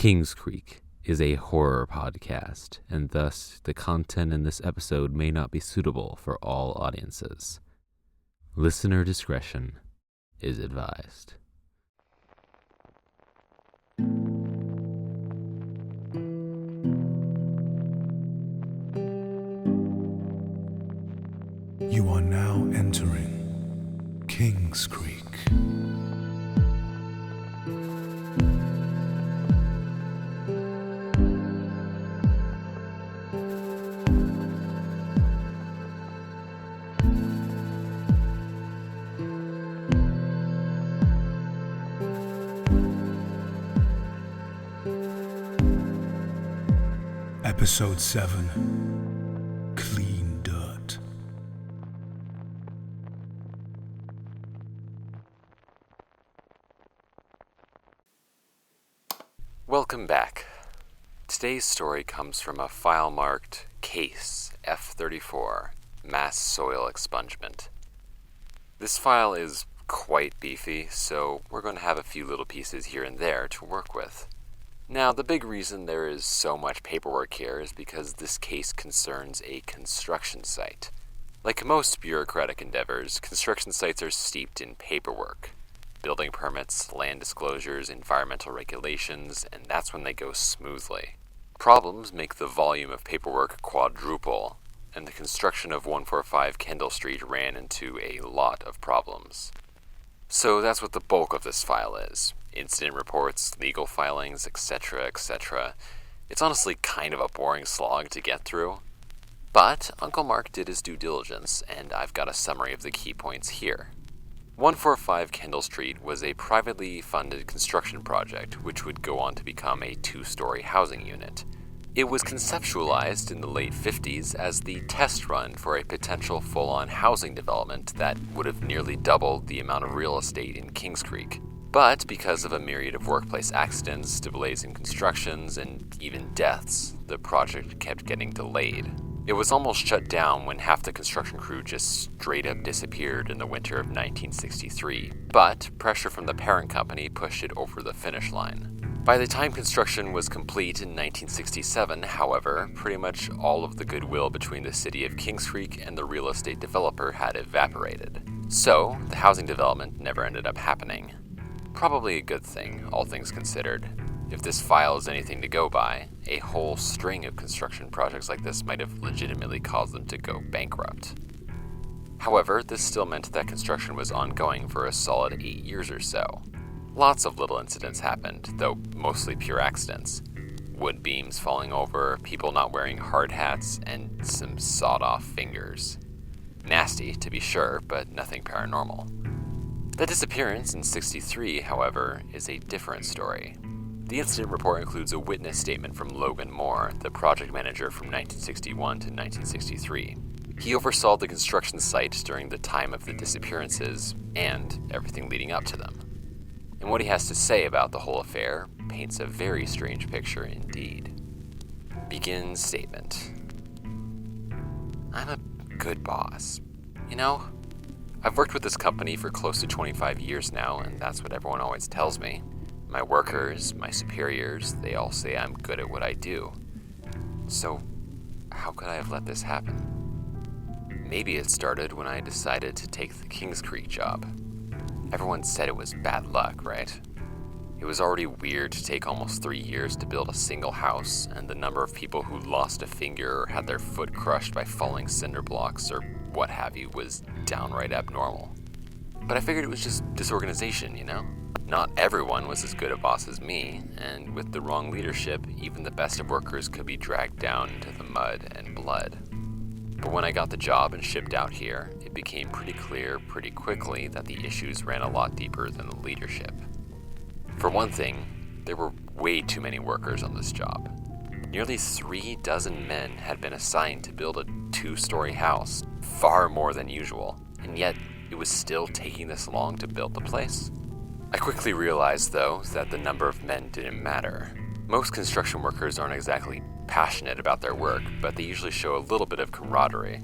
Kingscreek is a horror podcast, and thus the content in this episode may not be suitable for all audiences. Listener discretion is advised. You are now entering Kingscreek. Episode 7, Clean Dirt. Welcome back. Today's story comes from a file marked Case F34, Mass Soil Expungement. This file is quite beefy, so we're going to have a few little pieces here and there to work with. Now, the big reason there is so much paperwork here is because this case concerns a construction site. Like most bureaucratic endeavors, construction sites are steeped in paperwork. Building permits, land disclosures, environmental regulations, and that's when they go smoothly. Problems make the volume of paperwork quadruple, and the construction of 145 Kendall Street ran into a lot of problems. So that's what the bulk of this file is. Incident reports, legal filings, etc., etc. It's honestly kind of a boring slog to get through. But Uncle Mark did his due diligence, and I've got a summary of the key points here. 145 Kendall Street was a privately funded construction project which would go on to become a 2-story housing unit. It was conceptualized in the late 50s as the test run for a potential full-on housing development that would have nearly doubled the amount of real estate in Kingscreek. But because of a myriad of workplace accidents, delays in constructions, and even deaths, the project kept getting delayed. It was almost shut down when half the construction crew just straight up disappeared in the winter of 1963, but pressure from the parent company pushed it over the finish line. By the time construction was complete in 1967, however, pretty much all of the goodwill between the city of Kingscreek and the real estate developer had evaporated. So, the housing development never ended up happening. Probably a good thing, all things considered. If this file is anything to go by, a whole string of construction projects like this might have legitimately caused them to go bankrupt. However, this still meant that construction was ongoing for a solid 8 years or so. Lots of little incidents happened, though mostly pure accidents. Wood beams falling over, people not wearing hard hats, and some sawed-off fingers. Nasty, to be sure, but nothing paranormal. The disappearance in '63, however, is a different story. The incident report includes a witness statement from Logan Moore, the project manager from 1961 to 1963. He oversaw the construction site during the time of the disappearances and everything leading up to them. And what he has to say about the whole affair paints a very strange picture indeed. Begin statement. I'm a good boss. You know, I've worked with this company for close to 25 years now, and that's what everyone always tells me. My workers, my superiors, they all say I'm good at what I do. So, how could I have let this happen? Maybe it started when I decided to take the Kingscreek job. Everyone said it was bad luck, right? It was already weird to take almost 3 years to build a single house, and the number of people who lost a finger or had their foot crushed by falling cinder blocks or what have you was downright abnormal. But I figured it was just disorganization, you know? Not everyone was as good a boss as me, and with the wrong leadership, even the best of workers could be dragged down into the mud and blood. But when I got the job and shipped out here, it became pretty clear pretty quickly that the issues ran a lot deeper than the leadership. For one thing, there were way too many workers on this job. Nearly 36 men had been assigned to build a 2-story house, far more than usual, and yet it was still taking this long to build the place. I quickly realized, though, that the number of men didn't matter. Most construction workers aren't exactly passionate about their work, but they usually show a little bit of camaraderie.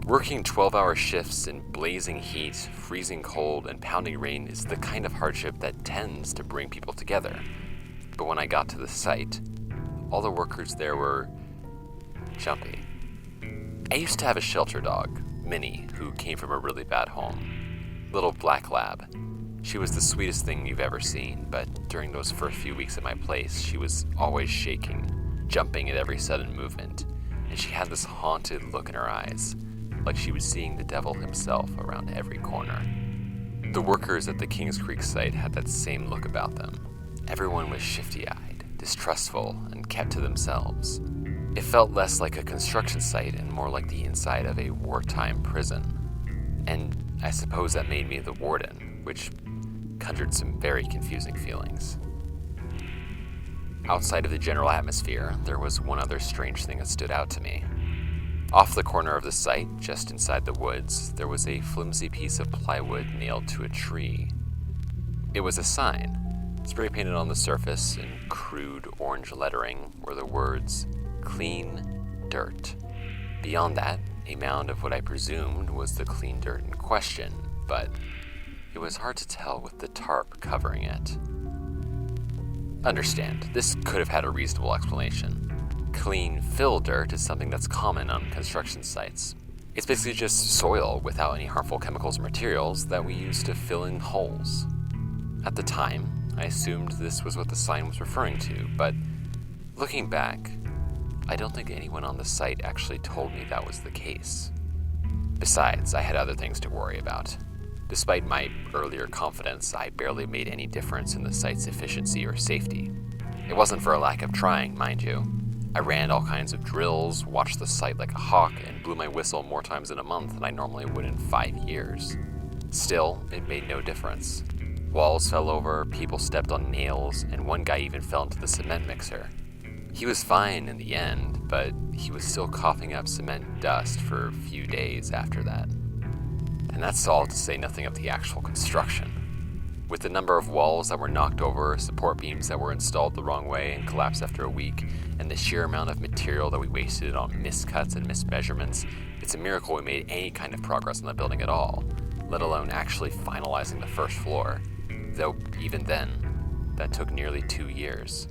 Working 12-hour shifts in blazing heat, freezing cold, and pounding rain is the kind of hardship that tends to bring people together. But when I got to the site, all the workers there were jumpy. I used to have a shelter dog, Minnie, who came from a really bad home. Little black lab. She was the sweetest thing you've ever seen, but during those first few weeks at my place, she was always shaking, jumping at every sudden movement, and she had this haunted look in her eyes, like she was seeing the devil himself around every corner. The workers at the Kingscreek site had that same look about them. Everyone was shifty-eyed, distrustful, and kept to themselves. It felt less like a construction site and more like the inside of a wartime prison. And I suppose that made me the warden, which conjured some very confusing feelings. Outside of the general atmosphere, there was one other strange thing that stood out to me. Off the corner of the site, just inside the woods, there was a flimsy piece of plywood nailed to a tree. It was a sign. Spray painted on the surface in crude orange lettering were the words, "Clean Dirt." Beyond that, a mound of what I presumed was the clean dirt in question, but it was hard to tell with the tarp covering it. Understand, this could have had a reasonable explanation. Clean fill dirt is something that's common on construction sites. It's basically just soil without any harmful chemicals or materials that we use to fill in holes. At the time, I assumed this was what the sign was referring to, but looking back, I don't think anyone on the site actually told me that was the case. Besides, I had other things to worry about. Despite my earlier confidence, I barely made any difference in the site's efficiency or safety. It wasn't for a lack of trying, mind you. I ran all kinds of drills, watched the site like a hawk, and blew my whistle more times in a month than I normally would in 5 years. Still, it made no difference. Walls fell over, people stepped on nails, and one guy even fell into the cement mixer. He was fine in the end, but he was still coughing up cement dust for a few days after that. And that's all to say nothing of the actual construction. With the number of walls that were knocked over, support beams that were installed the wrong way and collapsed after a week, and the sheer amount of material that we wasted on miscuts and mismeasurements, it's a miracle we made any kind of progress on the building at all, let alone actually finalizing the first floor. Though even then, that took nearly 2 years.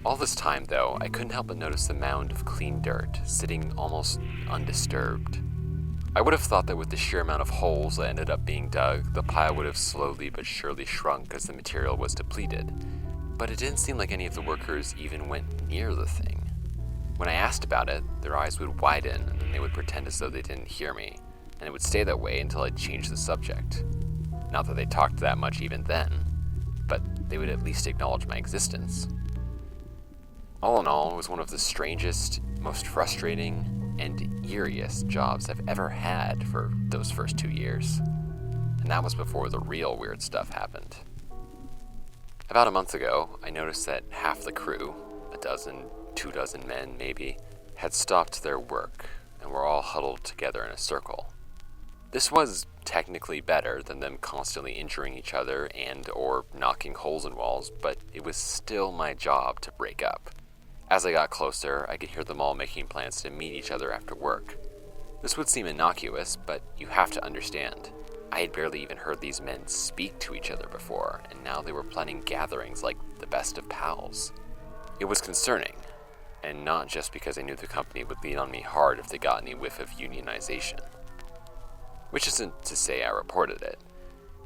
All this time, though, I couldn't help but notice the mound of clean dirt sitting almost undisturbed. I would have thought that with the sheer amount of holes that ended up being dug, the pile would have slowly but surely shrunk as the material was depleted. But it didn't seem like any of the workers even went near the thing. When I asked about it, their eyes would widen and then they would pretend as though they didn't hear me, and it would stay that way until I'd changed the subject. Not that they talked that much even then, but they would at least acknowledge my existence. All in all, it was one of the strangest, most frustrating, and eeriest jobs I've ever had for those first 2 years. And that was before the real weird stuff happened. About a month ago, I noticed that half the crew, 2 dozen men maybe, had stopped their work and were all huddled together in a circle. This was technically better than them constantly injuring each other and or knocking holes in walls, but it was still my job to break up. As I got closer, I could hear them all making plans to meet each other after work. This would seem innocuous, but you have to understand. I had barely even heard these men speak to each other before, and now they were planning gatherings like the best of pals. It was concerning, and not just because I knew the company would lean on me hard if they got any whiff of unionization. Which isn't to say I reported it.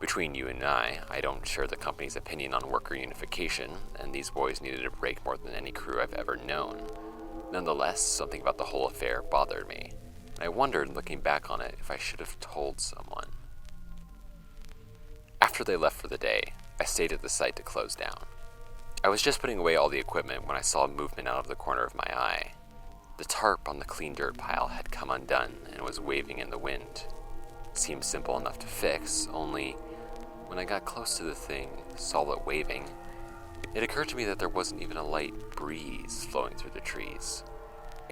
Between you and I don't share the company's opinion on worker unification, and these boys needed a break more than any crew I've ever known. Nonetheless, something about the whole affair bothered me, and I wondered, looking back on it, if I should have told someone. After they left for the day, I stayed at the site to close down. I was just putting away all the equipment when I saw movement out of the corner of my eye. The tarp on the clean dirt pile had come undone and was waving in the wind. It seemed simple enough to fix, only when I got close to the thing, saw it waving, it occurred to me that there wasn't even a light breeze flowing through the trees.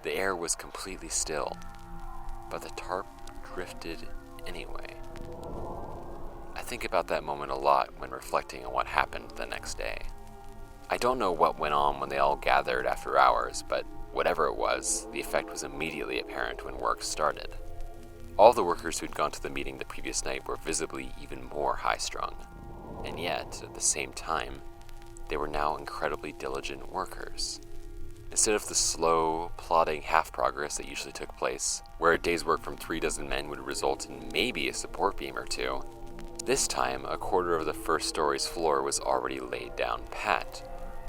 The air was completely still, but the tarp drifted anyway. I think about that moment a lot when reflecting on what happened the next day. I don't know what went on when they all gathered after hours, but whatever it was, the effect was immediately apparent when work started. All the workers who'd gone to the meeting the previous night were visibly even more high-strung. And yet, at the same time, they were now incredibly diligent workers. Instead of the slow, plodding half progress that usually took place, where a day's work from 3 dozen men would result in maybe a support beam or two, this time a quarter of the first story's floor was already laid down pat,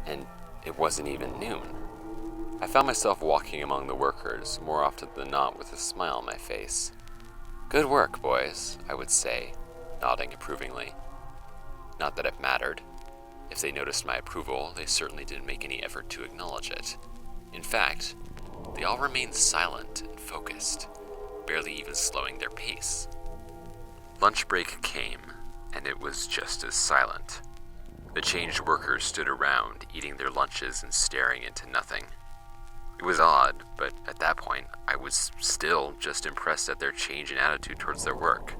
and it wasn't even noon. I found myself walking among the workers more often than not with a smile on my face. "Good work, boys," I would say, nodding approvingly. Not that it mattered. If they noticed my approval, they certainly didn't make any effort to acknowledge it. In fact, they all remained silent and focused, barely even slowing their pace. Lunch break came, and it was just as silent. The changed workers stood around, eating their lunches and staring into nothing. It was odd, but at that point, I was still just impressed at their change in attitude towards their work.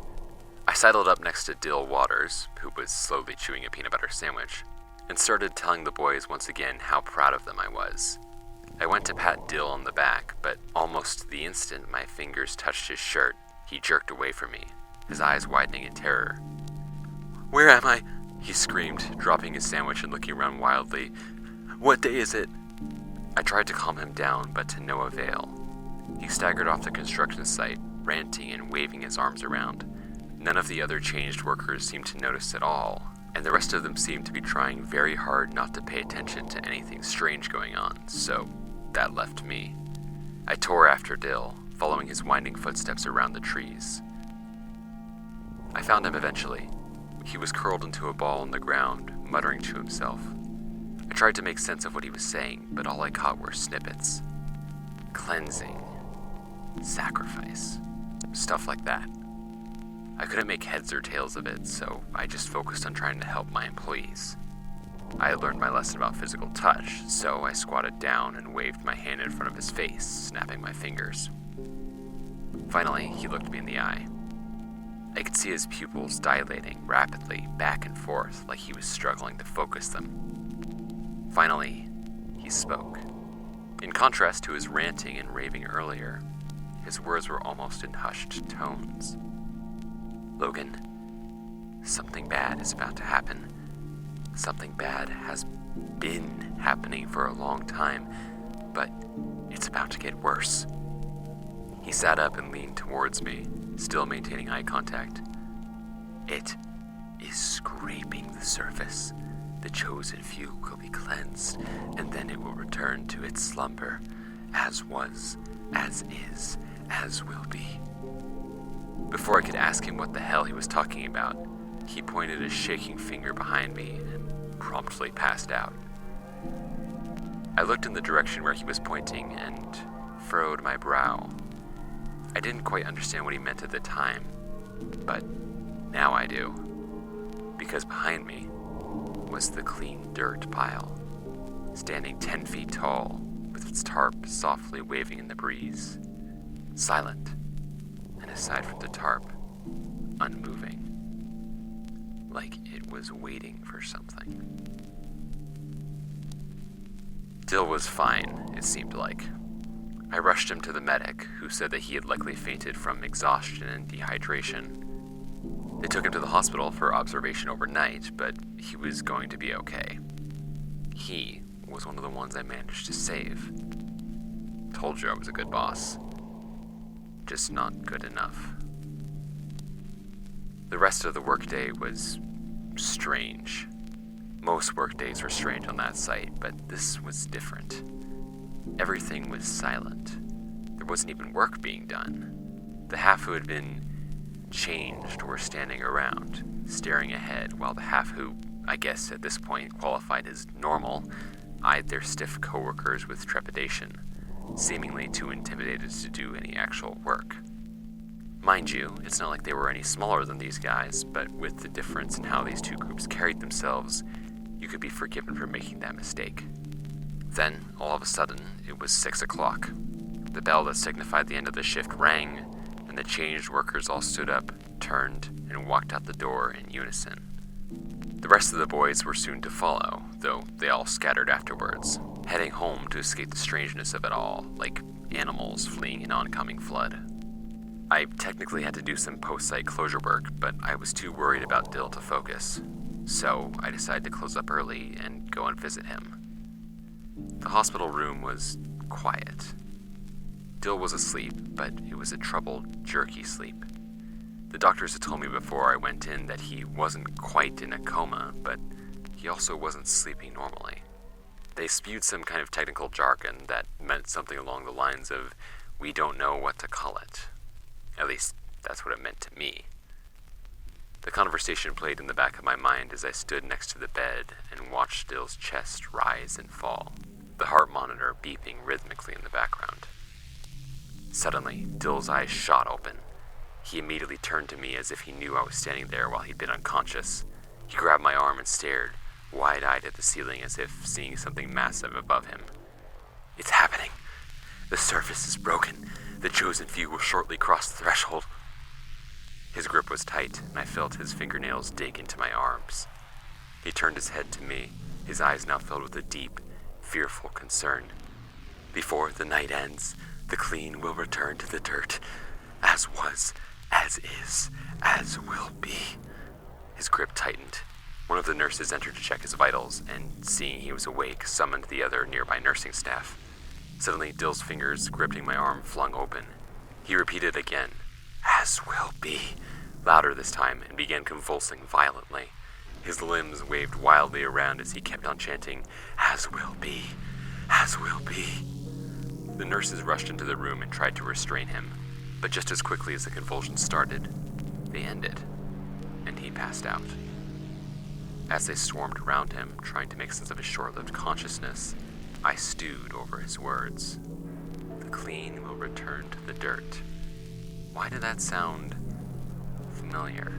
I sidled up next to Dill Waters, who was slowly chewing a peanut butter sandwich, and started telling the boys once again how proud of them I was. I went to pat Dill on the back, but almost the instant my fingers touched his shirt, he jerked away from me, his eyes widening in terror. "Where am I?" he screamed, dropping his sandwich and looking around wildly. "What day is it?" I tried to calm him down, but to no avail. He staggered off the construction site, ranting and waving his arms around. None of the other changed workers seemed to notice at all, and the rest of them seemed to be trying very hard not to pay attention to anything strange going on, so that left me. I tore after Dill, following his winding footsteps around the trees. I found him eventually. He was curled into a ball on the ground, muttering to himself. I tried to make sense of what he was saying, but all I caught were snippets. Cleansing. Sacrifice. Stuff like that. I couldn't make heads or tails of it, so I just focused on trying to help my employees. I had learned my lesson about physical touch, so I squatted down and waved my hand in front of his face, snapping my fingers. Finally, he looked me in the eye. I could see his pupils dilating rapidly back and forth like he was struggling to focus them. Finally, he spoke. In contrast to his ranting and raving earlier, his words were almost in hushed tones. "Logan, something bad is about to happen. Something bad has been happening for a long time, but it's about to get worse." He sat up and leaned towards me, still maintaining eye contact. "It is scraping the surface. The chosen few will be cleansed, and then it will return to its slumber, as was, as is, as will be." Before I could ask him what the hell he was talking about, he pointed a shaking finger behind me and promptly passed out. I looked in the direction where he was pointing and furrowed my brow. I didn't quite understand what he meant at the time, but now I do, because behind me was the clean dirt pile, standing 10 feet tall, with its tarp softly waving in the breeze, silent, and aside from the tarp, unmoving, like it was waiting for something. Dill was fine, it seemed like. I rushed him to the medic, who said that he had likely fainted from exhaustion and dehydration. They took him to the hospital for observation overnight, but he was going to be okay. He was one of the ones I managed to save. Told you I was a good boss. Just not good enough. The rest of the workday was strange. Most workdays were strange on that site, but this was different. Everything was silent. There wasn't even work being done. The half who had been changed were standing around, staring ahead, while the half who, I guess at this point qualified as normal, eyed their stiff coworkers with trepidation, seemingly too intimidated to do any actual work. Mind you, it's not like they were any smaller than these guys, but with the difference in how these two groups carried themselves, you could be forgiven for making that mistake. Then, all of a sudden, it was 6 o'clock. The bell that signified the end of the shift rang, and the changed workers all stood up, turned, and walked out the door in unison. The rest of the boys were soon to follow, though they all scattered afterwards, heading home to escape the strangeness of it all, like animals fleeing an oncoming flood. I technically had to do some post-site closure work, but I was too worried about Dill to focus. so I decided to close up early and go and visit him. The hospital room was quiet. Dill was asleep, but it was a troubled, jerky sleep. The doctors had told me before I went in that he wasn't quite in a coma, but he also wasn't sleeping normally. They spewed some kind of technical jargon that meant something along the lines of, "We don't know what to call it." At least, that's what it meant to me. The conversation played in the back of my mind as I stood next to the bed and watched Dill's chest rise and fall, the heart monitor beeping rhythmically in the background. Suddenly, Dill's eyes shot open. He immediately turned to me as if he knew I was standing there while he'd been unconscious. He grabbed my arm and stared, wide-eyed at the ceiling as if seeing something massive above him. "It's happening. The surface is broken. The chosen few will shortly cross the threshold." His grip was tight, and I felt his fingernails dig into my arms. He turned his head to me, his eyes now filled with a deep, fearful concern. "Before the night ends, the clean will return to the dirt, as was, as is, as will be." His grip tightened. One of the nurses entered to check his vitals, and seeing he was awake, summoned the other nearby nursing staff. Suddenly, Dill's fingers gripping my arm flung open. He repeated again, "As will be," louder this time, and began convulsing violently. His limbs waved wildly around as he kept on chanting, "As will be, as will be." The nurses rushed into the room and tried to restrain him, but just as quickly as the convulsions started, they ended, and he passed out. As they swarmed around him, trying to make sense of his short-lived consciousness, I stewed over his words. "The clean will return to the dirt." Why did that sound familiar?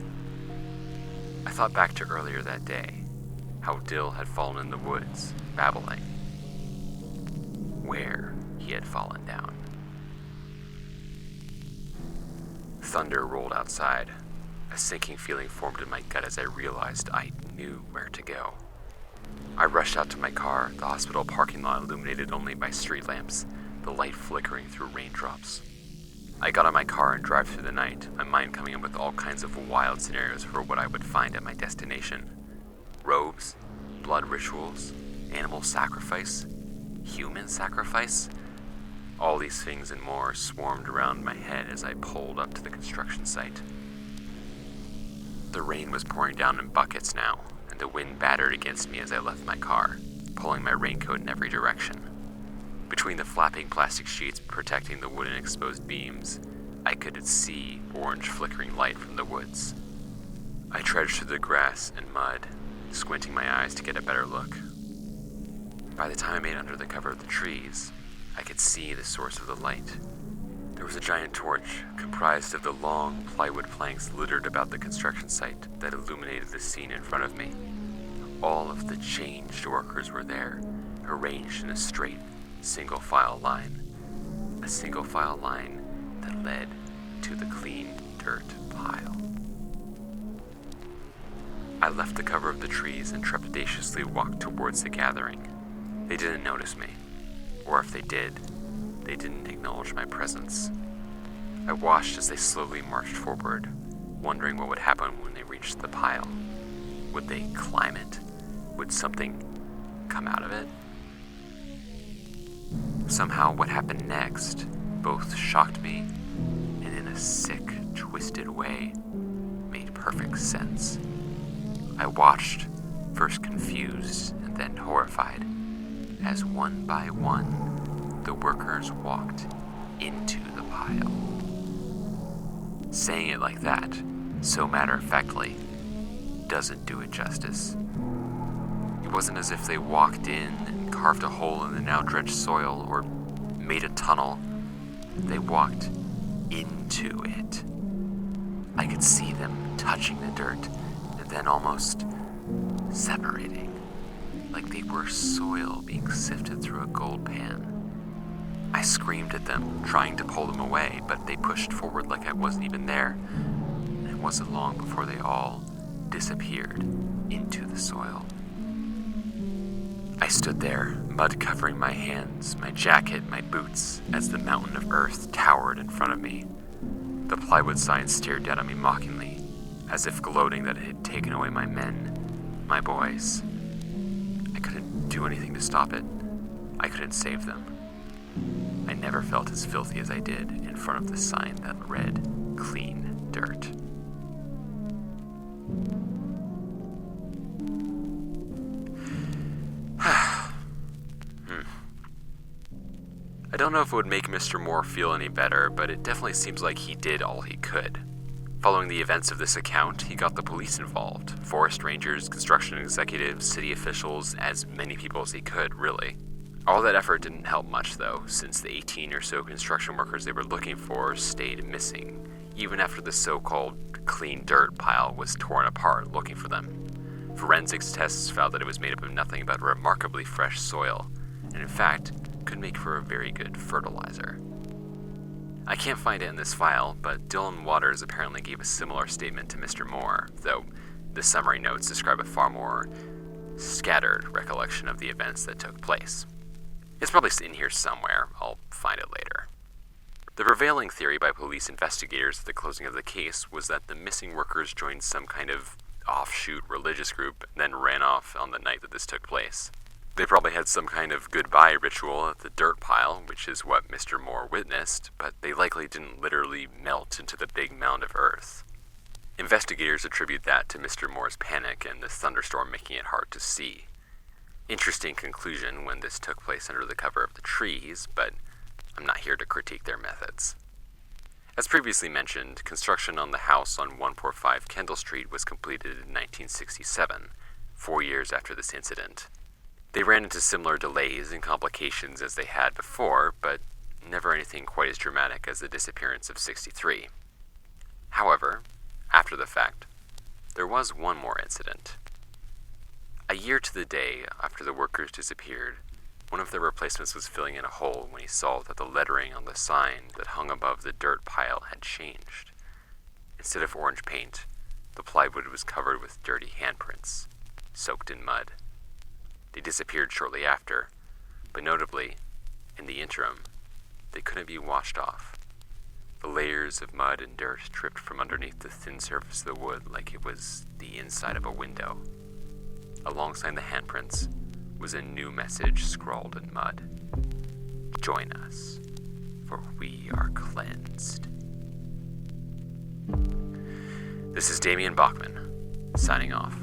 I thought back to earlier that day, how Dill had fallen in the woods, babbling. Where he had fallen down. Thunder rolled outside. A sinking feeling formed in my gut as I realized I knew where to go. I rushed out to my car, the hospital parking lot illuminated only by street lamps, the light flickering through raindrops. I got in my car and drove through the night, my mind coming up with all kinds of wild scenarios for what I would find at my destination. Robes, blood rituals, animal sacrifice, human sacrifice. All these things and more swarmed around my head as I pulled up to the construction site. The rain was pouring down in buckets now, and the wind battered against me as I left my car, pulling my raincoat in every direction. Between the flapping plastic sheets protecting the wooden exposed beams, I could see orange flickering light from the woods. I trudged through the grass and mud, squinting my eyes to get a better look. By the time I made it under the cover of the trees, I could see the source of the light. There was a giant torch comprised of the long plywood planks littered about the construction site that illuminated the scene in front of me. All of the changed workers were there, arranged in a straight, single-file line. A single-file line that led to the clean dirt pile. I left the cover of the trees and trepidatiously walked towards the gathering. They didn't notice me, or if they did, they didn't acknowledge my presence. I watched as they slowly marched forward, wondering what would happen when they reached the pile. Would they climb it? Would something come out of it? Somehow, what happened next both shocked me and in a sick, twisted way made perfect sense. I watched, first confused and then horrified, as one by one, the workers walked into the pile. Saying it like that, so matter-of-factly, doesn't do it justice. It wasn't as if they walked in and carved a hole in the now-drenched soil or made a tunnel. They walked into it. I could see them touching the dirt and then almost separating, like they were soil being sifted through a gold pan. I screamed at them, trying to pull them away, but they pushed forward like I wasn't even there, and it wasn't long before they all disappeared into the soil. I stood there, mud covering my hands, my jacket, my boots, as the mountain of earth towered in front of me. The plywood sign stared down at me mockingly, as if gloating that it had taken away my men, My boys. I couldn't do anything to stop it. I couldn't save them. I never felt as filthy as I did in front of the sign that read, "Clean Dirt." I don't know if it would make Mr. Moore feel any better, but it definitely seems like he did all he could. Following the events of this account, he got the police involved, forest rangers, construction executives, city officials, as many people as he could, really. All that effort didn't help much, though, since the 18 or so construction workers they were looking for stayed missing, even after the so-called clean dirt pile was torn apart looking for them. Forensics tests found that it was made up of nothing but remarkably fresh soil, and in fact, could make for a very good fertilizer. I can't find it in this file, but Dylan Waters apparently gave a similar statement to Mr. Moore, though the summary notes describe a far more scattered recollection of the events that took place. It's probably in here somewhere. I'll find it later. The prevailing theory by police investigators at the closing of the case was that the missing workers joined some kind of offshoot religious group and then ran off on the night that this took place. They probably had some kind of goodbye ritual at the dirt pile, which is what Mr. Moore witnessed, but they likely didn't literally melt into the big mound of earth. Investigators attribute that to Mr. Moore's panic and the thunderstorm making it hard to see. Interesting conclusion when this took place under the cover of the trees, but I'm not here to critique their methods. As previously mentioned, construction on the house on 145 Kendall Street was completed in 1967, 4 years after this incident. They ran into similar delays and complications as they had before, but never anything quite as dramatic as the disappearance of 63. However, after the fact, there was one more incident. A year to the day after the workers disappeared, one of their replacements was filling in a hole when he saw that the lettering on the sign that hung above the dirt pile had changed. Instead of orange paint, the plywood was covered with dirty handprints, soaked in mud. They disappeared shortly after, but notably, in the interim, they couldn't be washed off. The layers of mud and dirt dripped from underneath the thin surface of the wood like it was the inside of a window. Alongside the handprints was a new message scrawled in mud. Join us, for we are cleansed. This is Damien Bachman, signing off.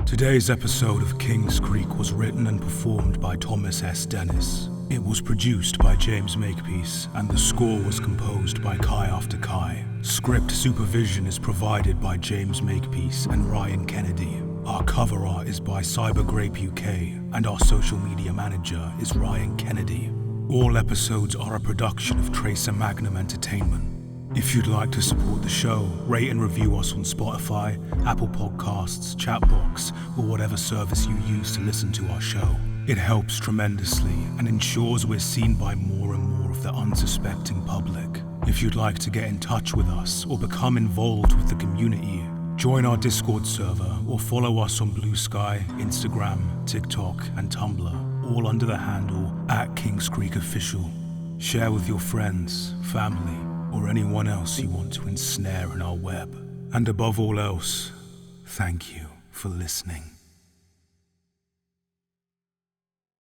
Today's episode of Kingscreek was written and performed by Thomas S. Dennis. It was produced by James Makepeace, and the score was composed by Kai After Kai. Script supervision is provided by James Makepeace and Ryan Kennedy. Our cover art is by CyberGrapeUK, and our social media manager is Ryan Kennedy. All episodes are a production of Tracer Magnum Entertainment. If you'd like to support the show, rate and review us on Spotify, Apple Podcasts, Chatbox, or whatever service you use to listen to our show. It helps tremendously and ensures we're seen by more and more of the unsuspecting public. If you'd like to get in touch with us or become involved with the community, join our Discord server or follow us on Blue Sky, Instagram, TikTok, and Tumblr, all under the handle @KingscreekOfficial. Share with your friends, family, or anyone else you want to ensnare in our web. And above all else, thank you for listening.